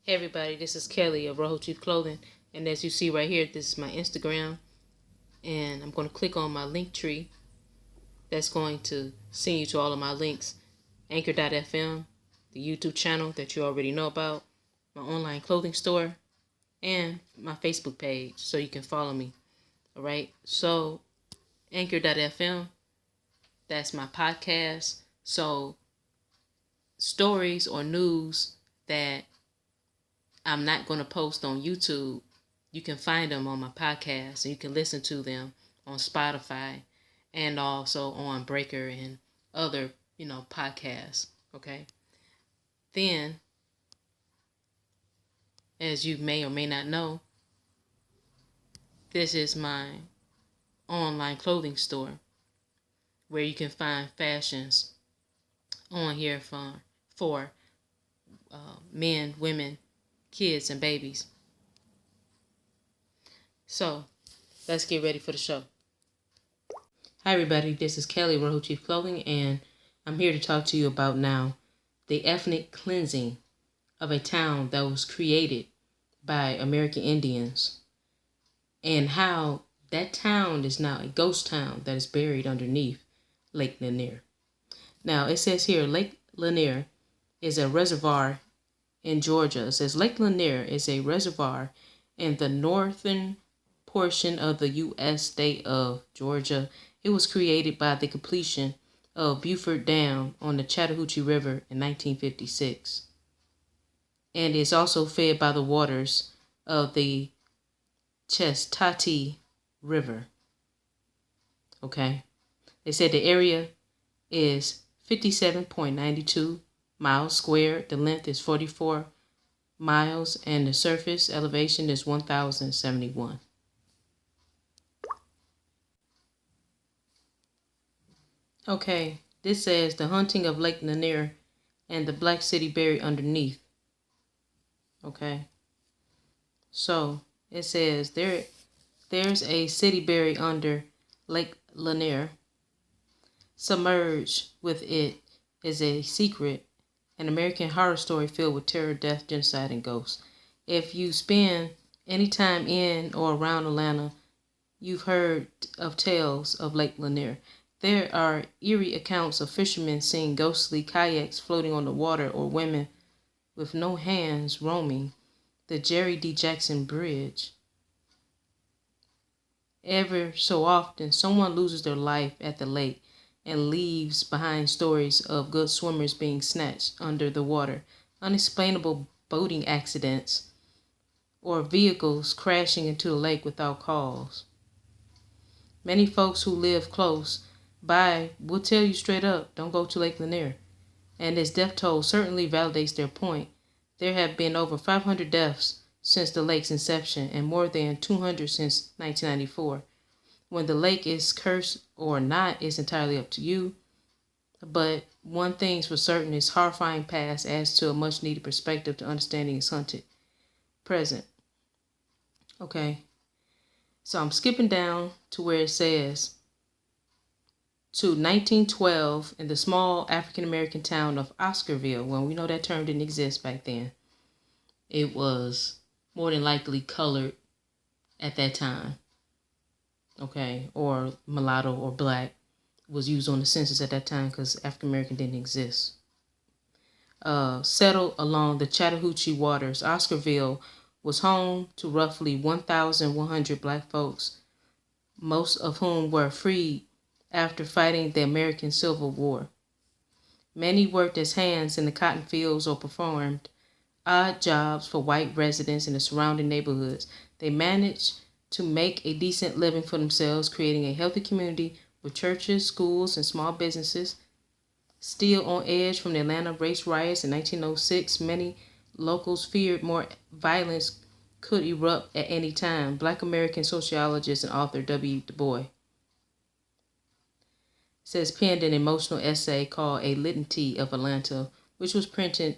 Hey everybody, this is Kelly of Rojo Chief Clothing, and as you see right here, this is my Instagram, and I'm going to click on my link tree. That's going to send you to all of my links: Anchor.fm, the YouTube channel that you already know about, my online clothing store, and my Facebook page, so you can follow me. Alright, so Anchor.fm, that's my podcast. So stories or news that I'm not going to post on YouTube, you can find them on my podcast, and you can listen to them on Spotify and also on Breaker and other, podcasts. Okay. Then, as you may or may not know, this is my online clothing store where you can find fashions on here for men, women, kids, and babies. So, let's get ready for the show. Hi everybody, this is Kelly, Rojo Chief Clothing, and I'm here to talk to you about now the ethnic cleansing of a town that was created by American Indians, and how that town is now a ghost town that is buried underneath Lake Lanier. Now, it says here Lake Lanier is a reservoir in Georgia. It says Lake Lanier is a reservoir in the northern portion of the U.S. state of Georgia. It was created by the completion of Beaufort Dam on the Chattahoochee River in 1956, and is also fed by the waters of the Chestati River. Okay, they said the area is 57.92 miles squared. The length is 44 miles, and the surface elevation is 1,071. Okay, this says the hunting of Lake Lanier and the Black City buried underneath. Okay, so it says there's a city buried under Lake Lanier. Submerged with it is a secret, an American horror story filled with terror, death, genocide, and ghosts. If you spend any time in or around Atlanta, you've heard of tales of Lake Lanier. There are eerie accounts of fishermen seeing ghostly kayaks floating on the water, or women with no hands roaming the Jerry D. Jackson Bridge. Ever so often, someone loses their life at the lake and leaves behind stories of good swimmers being snatched under the water, unexplainable boating accidents, or vehicles crashing into the lake without cause. Many folks who live close by will tell you straight up, don't go to Lake Lanier. And this death toll certainly validates their point. There have been over 500 deaths since the lake's inception, and more than 200 since 1994. When the lake is cursed or not is entirely up to you. But one thing's for certain, its horrifying past adds to a much needed perspective to understanding its haunted present. Okay, so I'm skipping down to where it says, to 1912 in the small African-American town of Oscarville. Well, we know that term didn't exist back then. It was more than likely colored at that time. Okay, or mulatto or black was used on the census at that time because African-American didn't exist. Settled along the Chattahoochee waters, Oscarville was home to roughly 1,100 black folks, most of whom were freed after fighting the American Civil War. Many worked as hands in the cotton fields or performed odd jobs for white residents in the surrounding neighborhoods. They managed to make a decent living for themselves, creating a healthy community with churches, schools, and small businesses. Still on edge from the Atlanta race riots in 1906, many locals feared more violence could erupt at any time. Black American sociologist and author W. Du Bois says penned an emotional essay called A Litany of Atlanta, which was printed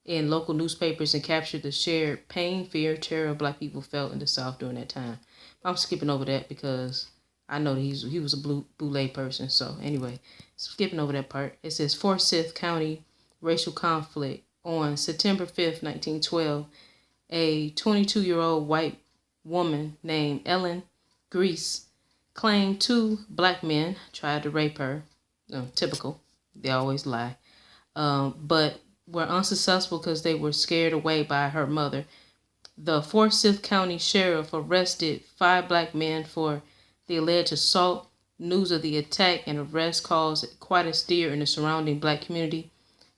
in local newspapers and captured the shared pain, fear, terror black people felt in the South during that time. I'm skipping over that because I know that he was a Boule person. So anyway, skipping over that part. It says Forsyth County racial conflict on September 5th, 1912. a 22-year-old white woman named Ellen Grease claimed 2 black men tried to rape her. Typical. They always lie. But were unsuccessful because they were scared away by her mother. The Forsyth County Sheriff arrested 5 black men for the alleged assault. News of the attack and arrest caused quite a stir in the surrounding black community.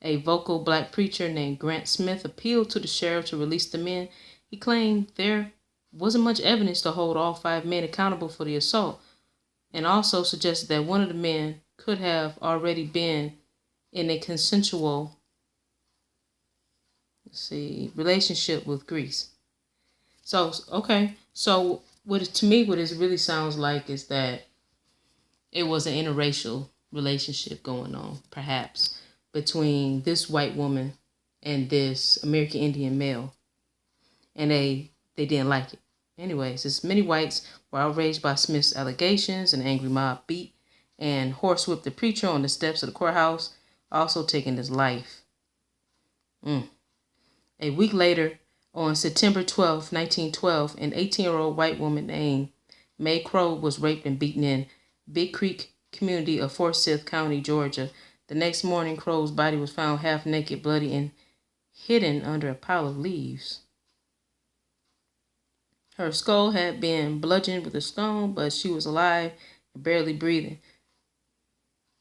A vocal black preacher named Grant Smith appealed to the sheriff to release the men. He claimed there wasn't much evidence to hold all 5 men accountable for the assault, and also suggested that one of the men could have already been in a consensual relationship with Grease. So what it really sounds like is that it was an interracial relationship going on, perhaps, between this white woman and this American Indian male. And they didn't like it. Anyways, as many whites were outraged by Smith's allegations, an angry mob beat and horsewhipped the preacher on the steps of the courthouse, also taking his life. A week later, on September 12, 1912, an 18-year-old white woman named Mae Crow was raped and beaten in Big Creek community of Forsyth County, Georgia. The next morning, Crow's body was found half naked, bloody, and hidden under a pile of leaves. Her skull had been bludgeoned with a stone, but she was alive and barely breathing.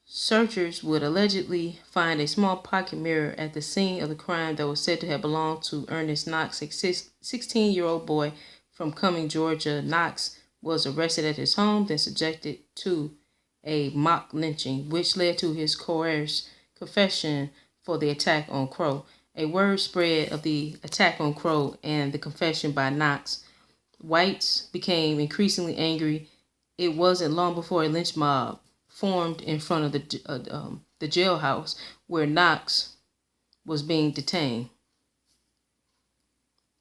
Searchers would allegedly find a small pocket mirror at the scene of the crime that was said to have belonged to Ernest Knox, a 16-year-old boy from Cumming, Georgia. Knox was arrested at his home, then subjected to a mock lynching, which led to his coerced confession for the attack on Crow. A word spread of the attack on Crow and the confession by Knox. Whites became increasingly angry. It wasn't long before a lynch mob formed in front of the jailhouse where Knox was being detained.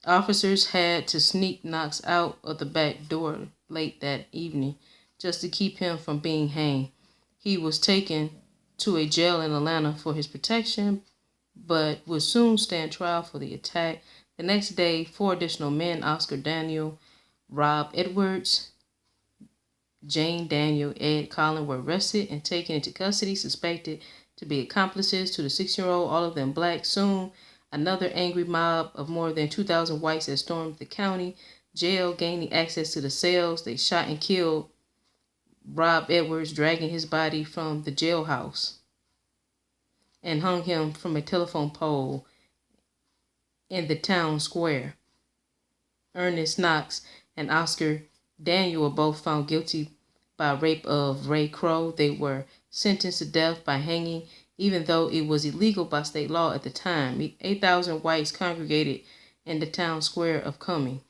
Officers had to sneak Knox out of the back door late that evening just to keep him from being hanged. He was taken to a jail in Atlanta for his protection, but would soon stand trial for the attack. The next day, 4 additional men, Oscar Daniel, Rob Edwards, Jane Daniel, Ed Collin, were arrested and taken into custody, suspected to be accomplices to the 6-year-old, all of them black. Soon, another angry mob of more than 2,000 whites had stormed the county jail, gaining access to the cells. They shot and killed Rob Edwards, dragging his body from the jailhouse, and hung him from a telephone pole in the town square. Ernest Knox and Oscar Daniel were both found guilty by rape of Ray Crow. They were sentenced to death by hanging, even though it was illegal by state law at the time. 8,000 whites congregated in the town square of Cumming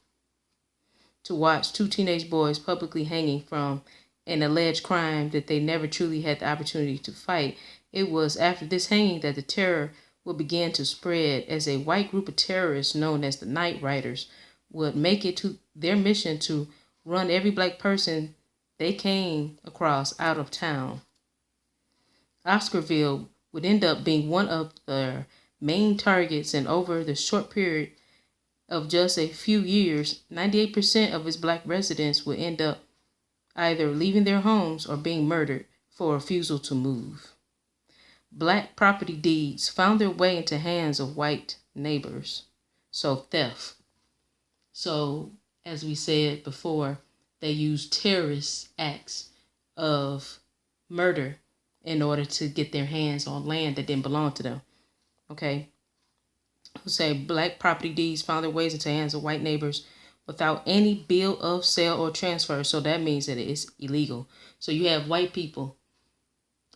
to watch 2 teenage boys publicly hanging from an alleged crime that they never truly had the opportunity to fight. It was after this hanging that the terror would begin to spread, as a white group of terrorists known as the Night Riders would make it to their mission to run every black person they came across out of town. Oscarville would end up being one of their main targets, and over the short period of just a few years, 98% of its black residents would end up either leaving their homes or being murdered for refusal to move. Black property deeds found their way into hands of white neighbors. So theft. So, as we said before, they used terrorist acts of murder in order to get their hands on land that didn't belong to them. Okay? Say black property deeds found their ways into hands of white neighbors without any bill of sale or transfer. So that means that it's illegal. So you have white people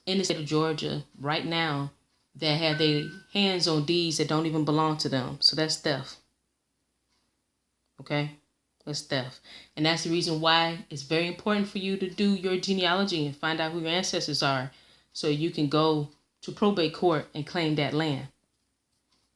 in the state of Georgia right now that have their hands on deeds that don't even belong to them. So that's theft. Okay? That's theft. And that's the reason why it's very important for you to do your genealogy and find out who your ancestors are, so you can go to probate court and claim that land.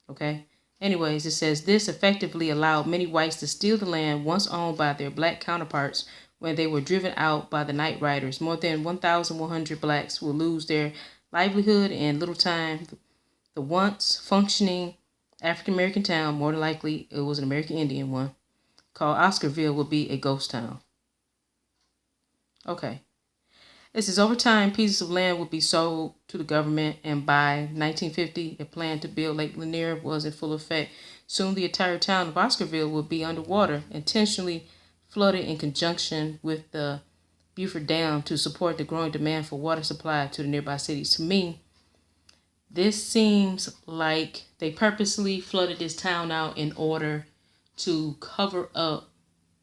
Okay? Anyways, it says this effectively allowed many whites to steal the land once owned by their black counterparts when they were driven out by the Night Riders. More than 1,100 blacks will lose their livelihood in little time. The once functioning African-American town, more than likely it was an American Indian one, called Oscarville would be a ghost town. Okay. It says over time, pieces of land would be sold to the government, and by 1950, a plan to build Lake Lanier was in full effect. Soon, the entire town of Oscarville would be underwater, intentionally flooded in conjunction with the Beaufort Dam to support the growing demand for water supply to the nearby cities. To me, this seems like they purposely flooded this town out in order to cover up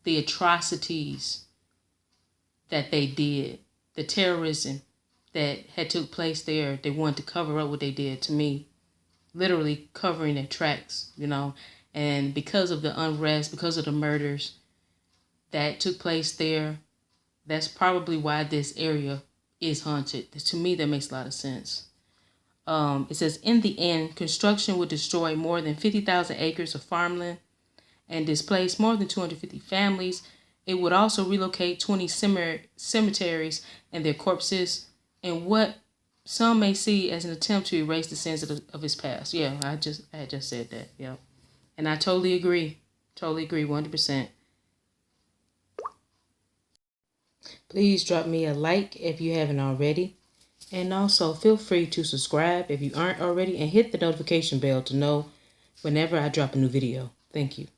the atrocities that they did, the terrorism that had took place there. They wanted to cover up what they did. To me, literally covering their tracks, and because of the unrest, because of the murders that took place there, that's probably why this area is haunted. To me, that makes a lot of sense. It says, in the end, construction would destroy more than 50,000 acres of farmland and displace more than 250 families. It would also relocate 20 cemeteries and their corpses in what some may see as an attempt to erase the sins of his past. Yeah, I had just said that. Yeah. And I totally agree. 100%. Please drop me a like if you haven't already. And also feel free to subscribe if you aren't already, and hit the notification bell to know whenever I drop a new video. Thank you.